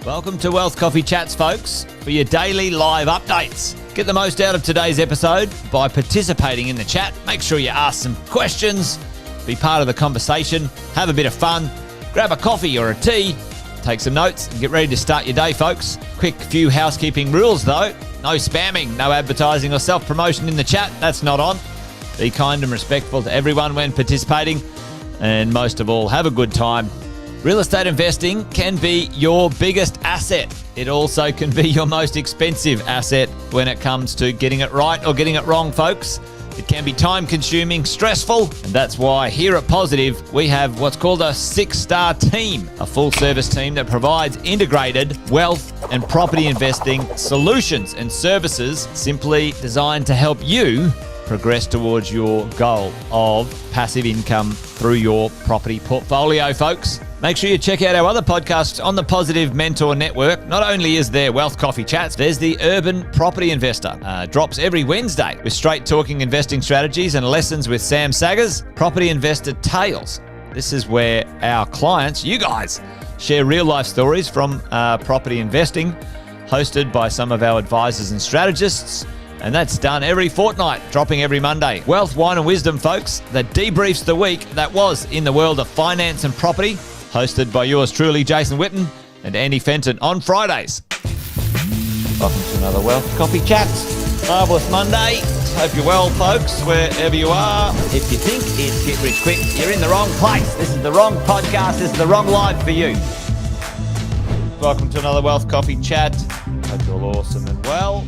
Welcome to Wealth Coffee Chats, folks, for your daily live updates. Get the most out of today's episode by participating in the chat. Make sure you ask some questions, be part of the conversation, have a bit of fun, grab a coffee or a tea, take some notes, and get ready to start your day, folks. Quick few housekeeping rules, though. No spamming, no advertising or self-promotion in the chat. That's not on. Be kind and respectful to everyone when participating. And most of all, have a good time. Real estate investing can be your biggest asset. It also can be your most expensive asset when it comes to getting it right or getting it wrong, folks. It can be time-consuming, stressful, and that's why here at Positive, we have what's called a 6-star team, a full-service team that provides integrated wealth and property investing solutions and services simply designed to help you progress towards your goal of passive income through your property portfolio, folks. Make sure you check out our other podcasts on the Positive Mentor Network. Not only is there Wealth Coffee Chats, there's the Urban Property Investor. Drops every Wednesday with straight talking investing strategies and lessons with Sam Saggers. Property Investor Tales. This is where our clients, you guys, share real life stories from property investing, hosted by some of our advisors and strategists. And that's done every fortnight, dropping every Monday. Wealth, Wine and Wisdom, folks, that debriefs the week that was in the world of finance and property, hosted by yours truly, Jason Witten and Andy Fenton on Fridays. Welcome to another Wealth Coffee Chats. Marvellous Monday. Hope you're well, folks, wherever you are. If you think it's Get Rich Quick, you're in the wrong place. This is the wrong podcast. This is the wrong live for you. Welcome to another Wealth Coffee Chat. Hope you're all awesome and well.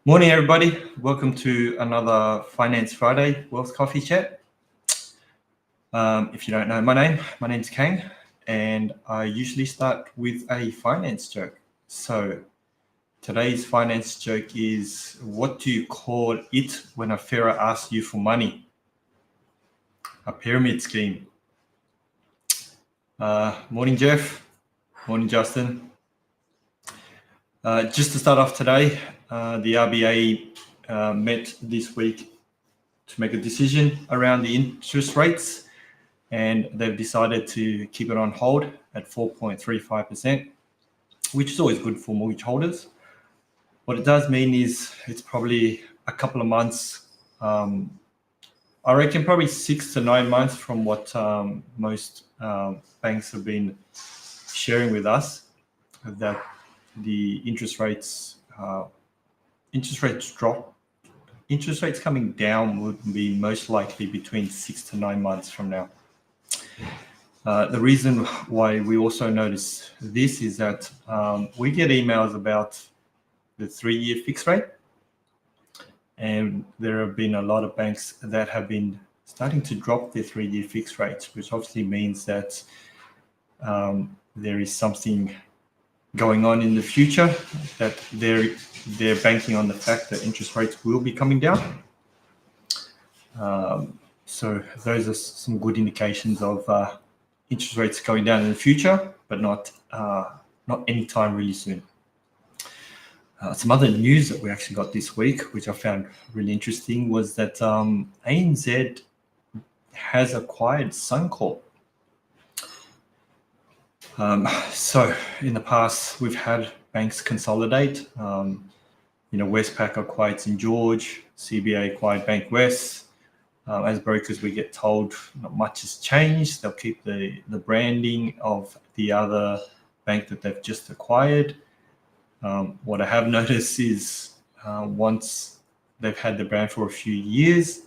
Morning, everybody. Welcome to another Finance Friday Wealth Coffee Chat. If you don't know my name's Kang, and I usually start with a finance joke. So today's finance joke is, what do you call it when a pharaoh asks you for money? A pyramid scheme. Morning, Jeff. Morning, Justin. Just to start off today, the RBA met this week to make a decision around the interest rates, and they've decided to keep it on hold at 4.35%, which is always good for mortgage holders. What it does mean is it's probably a couple of months, I reckon probably 6 to 9 months from what most banks have been sharing with us, that the interest rates drop. Interest rates coming down would be most likely between 6 to 9 months from now. The reason why we also notice this is that we get emails about the 3-year fixed rate, and there have been a lot of banks that have been starting to drop their 3-year fixed rates, which obviously means that there is something going on in the future, that they're banking on the fact that interest rates will be coming down. So those are some good indications of interest rates going down in the future, but not anytime really soon. Some other news that we actually got this week, which I found really interesting, was that ANZ has acquired Suncorp. So in the past, we've had banks consolidate. Westpac acquired St. George, CBA acquired Bankwest. As brokers, we get told not much has changed. They'll keep the branding of the other bank that they've just acquired. What I have noticed is once they've had the brand for a few years,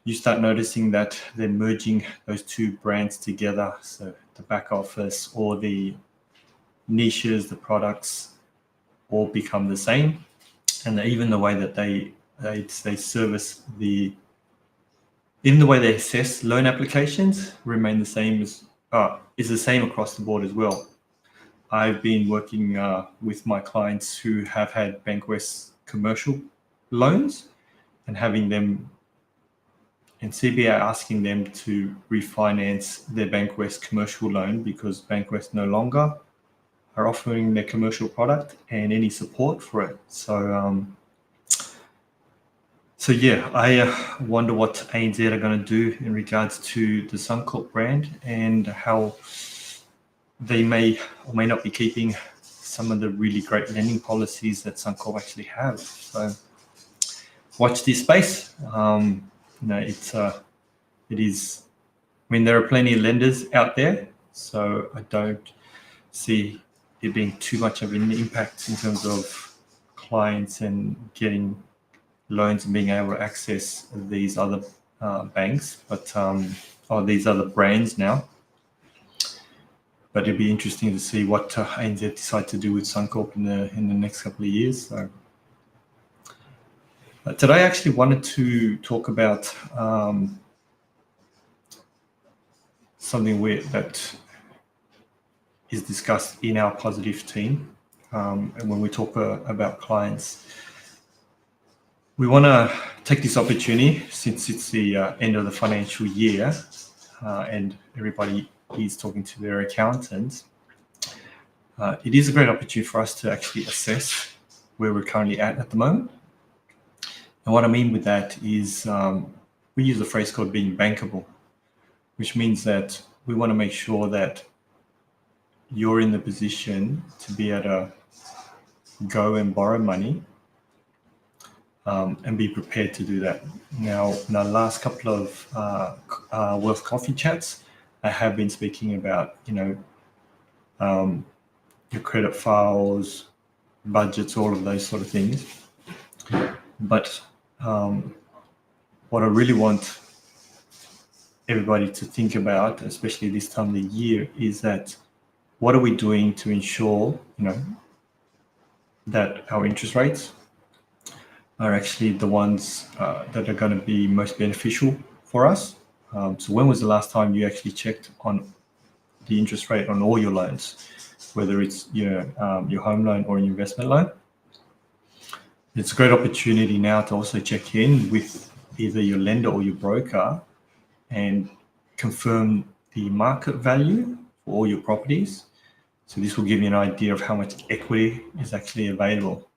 you start noticing that they're merging those two brands together. So the back office or the niches, the products all become the same. And even the way that they service even the way they assess loan applications remain the same is the same across the board as well. I've been working with my clients who have had Bankwest commercial loans and having them, and CBA asking them to refinance their Bankwest commercial loan because Bankwest no longer are offering their commercial product and any support for it. So So yeah, I wonder what ANZ are going to do in regards to the Suncorp brand and how they may or may not be keeping some of the really great lending policies that Suncorp actually have. So watch this space. It is. I mean, there are plenty of lenders out there, so I don't see it being too much of an impact in terms of clients and getting loans and being able to access these other banks, or these other brands now. But it'd be interesting to see what ANZ decide to do with Suncorp in the next couple of years. So today, I actually wanted to talk about something that is discussed in our positive team, and when we talk about clients. We want to take this opportunity, since it's the end of the financial year and everybody is talking to their accountants. It is a great opportunity for us to actually assess where we're currently at the moment. And what I mean with that is we use a phrase called being bankable, which means that we want to make sure that you're in the position to be able to go and borrow money and be prepared to do that. Now, in the last couple of Wealth Coffee chats, I have been speaking about, your credit files, budgets, all of those sort of things. But what I really want everybody to think about, especially this time of the year, is that what are we doing to ensure, that our interest rates are actually the ones that are going to be most beneficial for us. So when was the last time you actually checked on the interest rate on all your loans, whether it's your home loan or an investment loan? It's a great opportunity now to also check in with either your lender or your broker and confirm the market value for all your properties. So this will give you an idea of how much equity is actually available.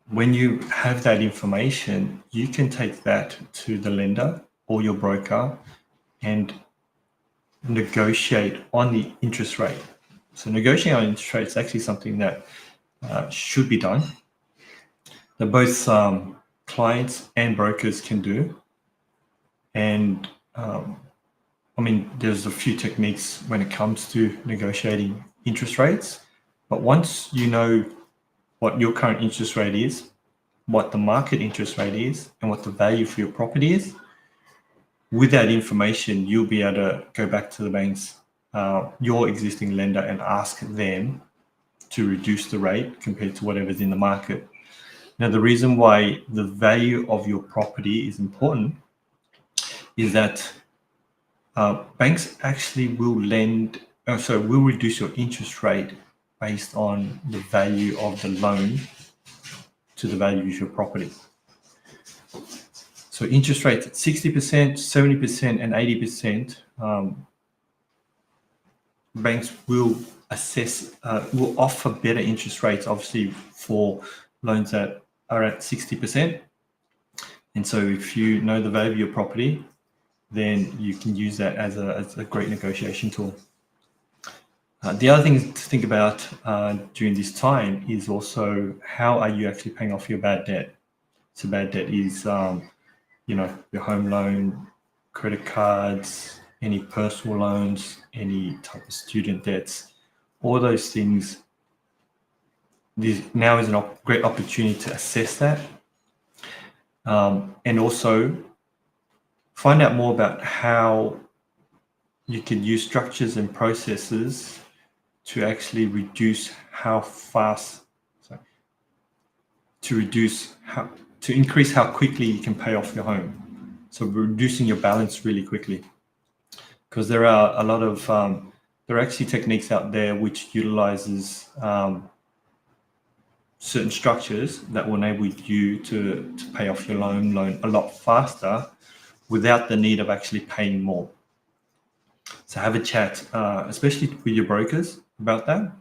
When you have that information, you can take that to the lender or your broker and negotiate on the interest rate. So negotiating on interest rate is actually something that should be done, that both clients and brokers can do. And there's a few techniques when it comes to negotiating interest rates, but once you know what your current interest rate is, what the market interest rate is, and what the value for your property is, with that information, you'll be able to go back to the banks, your existing lender, and ask them to reduce the rate compared to whatever's in the market. Now, the reason why the value of your property is important is that banks actually will reduce your interest rate based on the value of the loan to the value of your property. So interest rates at 60%, 70%, and 80%, banks will will offer better interest rates, obviously, for loans that are at 60%. And so if you know the value of your property, then you can use that as a great negotiation tool. The other thing to think about during this time is also how are you actually paying off your bad debt. So bad debt is, your home loan, credit cards, any personal loans, any type of student debts, all those things. Now is a great opportunity to assess that, and also find out more about how you can use structures and processes to actually increase how quickly you can pay off your home. So reducing your balance really quickly, because there are a lot of there are actually techniques out there which utilizes certain structures that will enable you to pay off your loan a lot faster without the need of actually paying more. So have a chat, especially with your brokers, about that.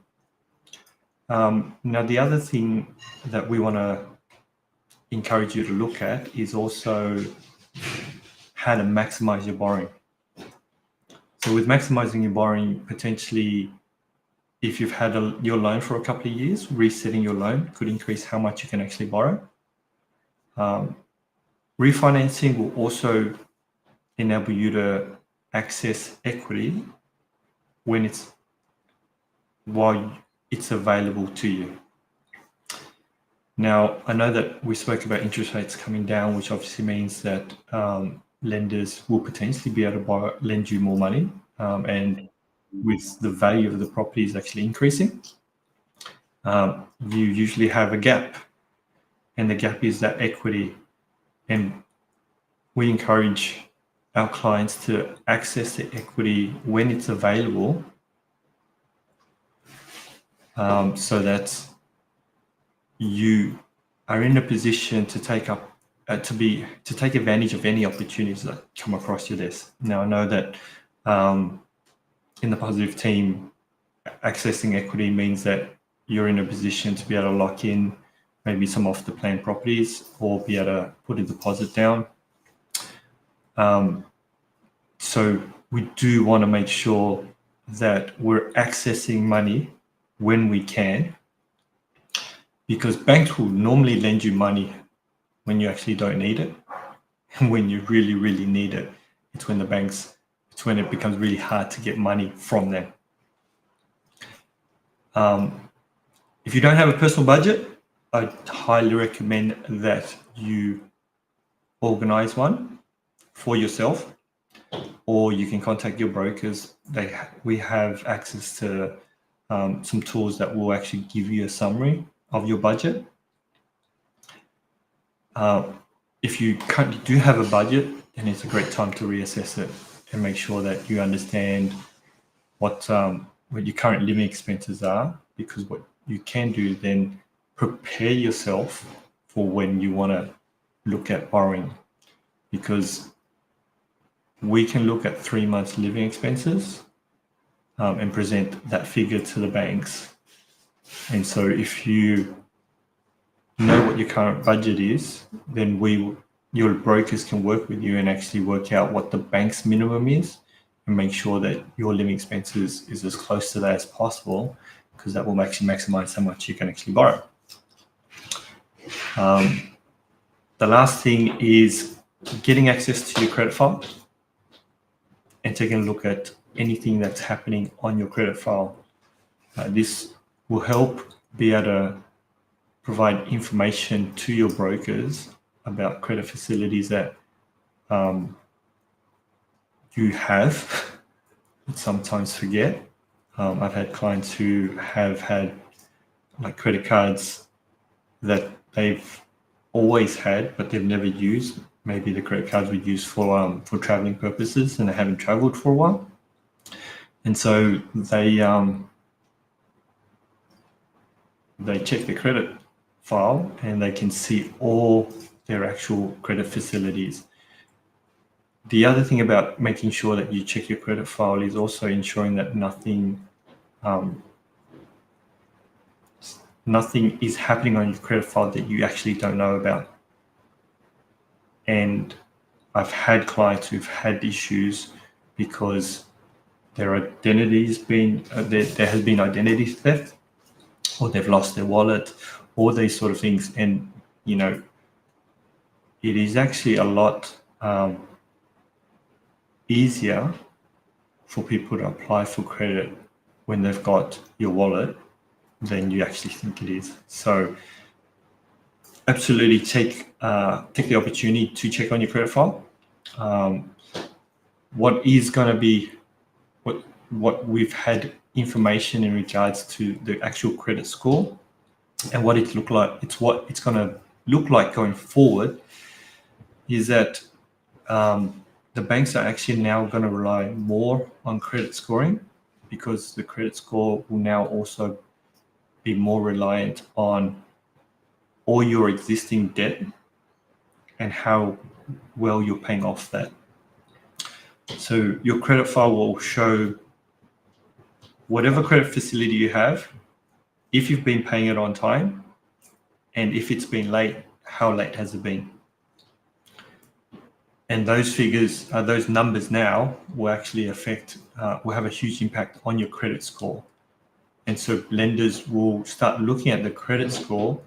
Now, the other thing that we want to encourage you to look at is also how to maximize your borrowing. So with maximizing your borrowing, potentially, if you've had your loan for a couple of years, resetting your loan could increase how much you can actually borrow. Refinancing will also enable you to access equity while it's available to you. Now, I know that we spoke about interest rates coming down, which obviously means that lenders will potentially be able to lend you more money, and with the value of the properties actually increasing, you usually have a gap, and the gap is that equity. And we encourage our clients to access the equity when it's available, so that you are in a position to take advantage of any opportunities that come across your desk. Now, I know that in the positive team, accessing equity means that you're in a position to be able to lock in maybe some off the plan properties or be able to put a deposit down. So we do want to make sure that we're accessing money when we can, because banks will normally lend you money when you actually don't need it. And when you really, really need it, it's when it becomes really hard to get money from them. If you don't have a personal budget, I highly recommend that you organize one for yourself, or you can contact your brokers. We have access to some tools that will actually give you a summary of your budget. If you currently do have a budget, then it's a great time to reassess it and make sure that you understand what your current living expenses are, because what you can do then prepare yourself for when you want to look at borrowing, because we can look at 3 months living expenses and present that figure to the banks. And so if you know what your current budget is, then your brokers can work with you and actually work out what the bank's minimum is and make sure that your living expenses is as close to that as possible, because that will actually maximize how much you can actually borrow. The last thing is getting access to your credit file and taking a look at anything that's happening on your credit file. This will help be able to provide information to your brokers about credit facilities that you have but sometimes forget. I've had clients who have had credit cards that they've always had but they've never used. Maybe the credit cards were used for traveling purposes and they haven't traveled for a while, and so they check the credit file and they can see all their actual credit facilities. The other thing about making sure that you check your credit file is also ensuring that nothing is happening on your credit file that you actually don't know about. And I've had clients who've had issues because their identity's been there has been identity theft, or they've lost their wallet, all these sort of things. And it is actually a lot easier for people to apply for credit when they've got your wallet than you actually think it is. So absolutely take the opportunity to check on your credit file. What is going to be what we've had information in regards to the actual credit score and what it look like. It's what it's going to look like going forward is that the banks are actually now going to rely more on credit scoring, because the credit score will now also be more reliant on all your existing debt and how well you're paying off that. So your credit file will show whatever credit facility you have, if you've been paying it on time, and if it's been late, how late has it been? And those figures, those numbers now will actually will have a huge impact on your credit score. And so lenders will start looking at the credit score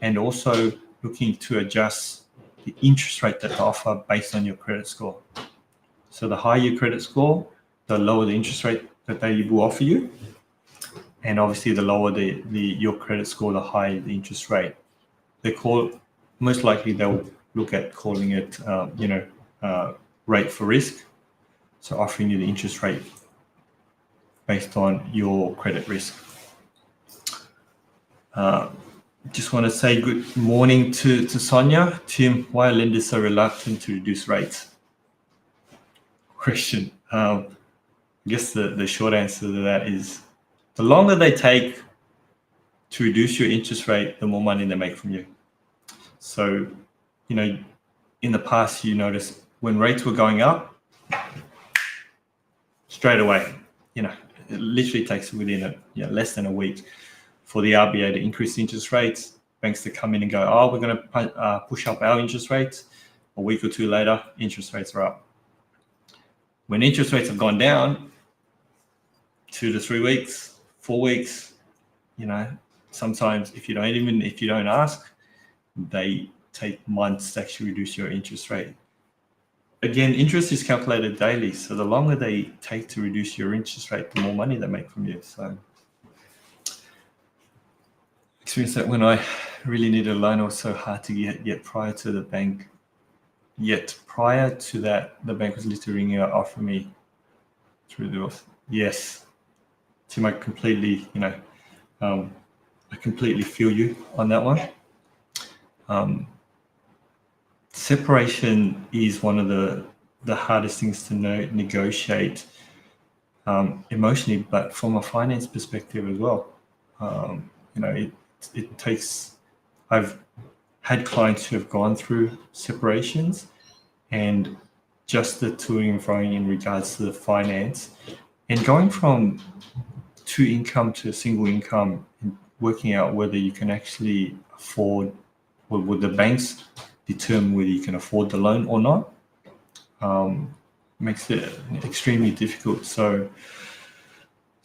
and also looking to adjust the interest rate that they offer based on your credit score. So the higher your credit score, the lower the interest rate that they will offer you. And obviously the lower your credit score, the higher the interest rate. Most likely they'll look at calling it, rate for risk. So offering you the interest rate based on your credit risk. Just want to say good morning to Sonia. Tim, why are lenders so reluctant to reduce rates? Question. I guess the short answer to that is the longer they take to reduce your interest rate, the more money they make from you. So, in the past, you notice when rates were going up, straight away, it literally takes within less than a week for the RBA to increase interest rates, banks to come in and go, we're going to push up our interest rates. A week or two later, interest rates are up. When interest rates have gone down, 2 to 3 weeks, 4 weeks, sometimes if you don't ask, they take months to actually reduce your interest rate. Again, interest is calculated daily. So the longer they take to reduce your interest rate, the more money they make from you. So experienced that when I really needed a loan, it was so hard to get prior to the bank. Yet prior to that, the bank was literally ringing out, offering me through the roof. Yes, Tim, I completely, I completely feel you on that one. Separation is one of the hardest things to negotiate emotionally, but from a finance perspective as well. It takes. I've had clients who have gone through separations, and just the toing and froing in regards to the finance, and going from 2 income to a single income, and working out whether you can actually afford, or would the banks determine whether you can afford the loan or not, makes it extremely difficult. So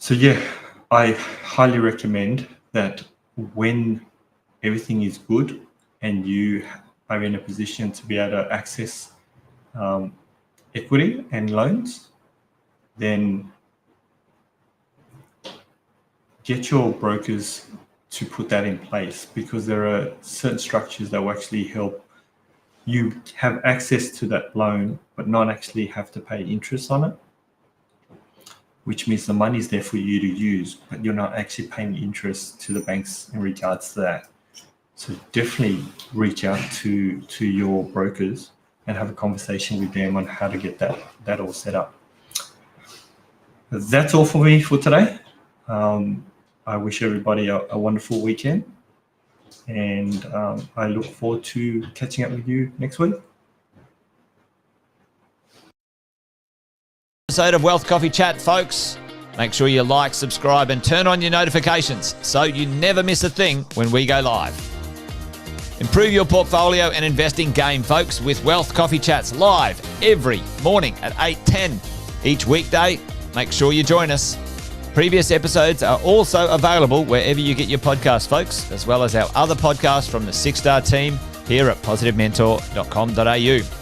yeah, I highly recommend that when everything is good and you are in a position to be able to access equity and loans, then get your brokers to put that in place, because there are certain structures that will actually help you have access to that loan, but not actually have to pay interest on it, which means the money's there for you to use, but you're not actually paying interest to the banks in regards to that. So definitely reach out to your brokers and have a conversation with them on how to get that all set up. That's all for me for today. I wish everybody a wonderful weekend, and I look forward to catching up with you next week. Episode of Wealth Coffee Chat, folks. Make sure you like, subscribe, and turn on your notifications so you never miss a thing when we go live. Improve your portfolio and investing game, folks, with Wealth Coffee Chats live every morning at 8:10 each weekday. Make sure you join us. Previous episodes are also available wherever you get your podcasts, folks, as well as our other podcasts from the 6-Star team here at positivementor.com.au.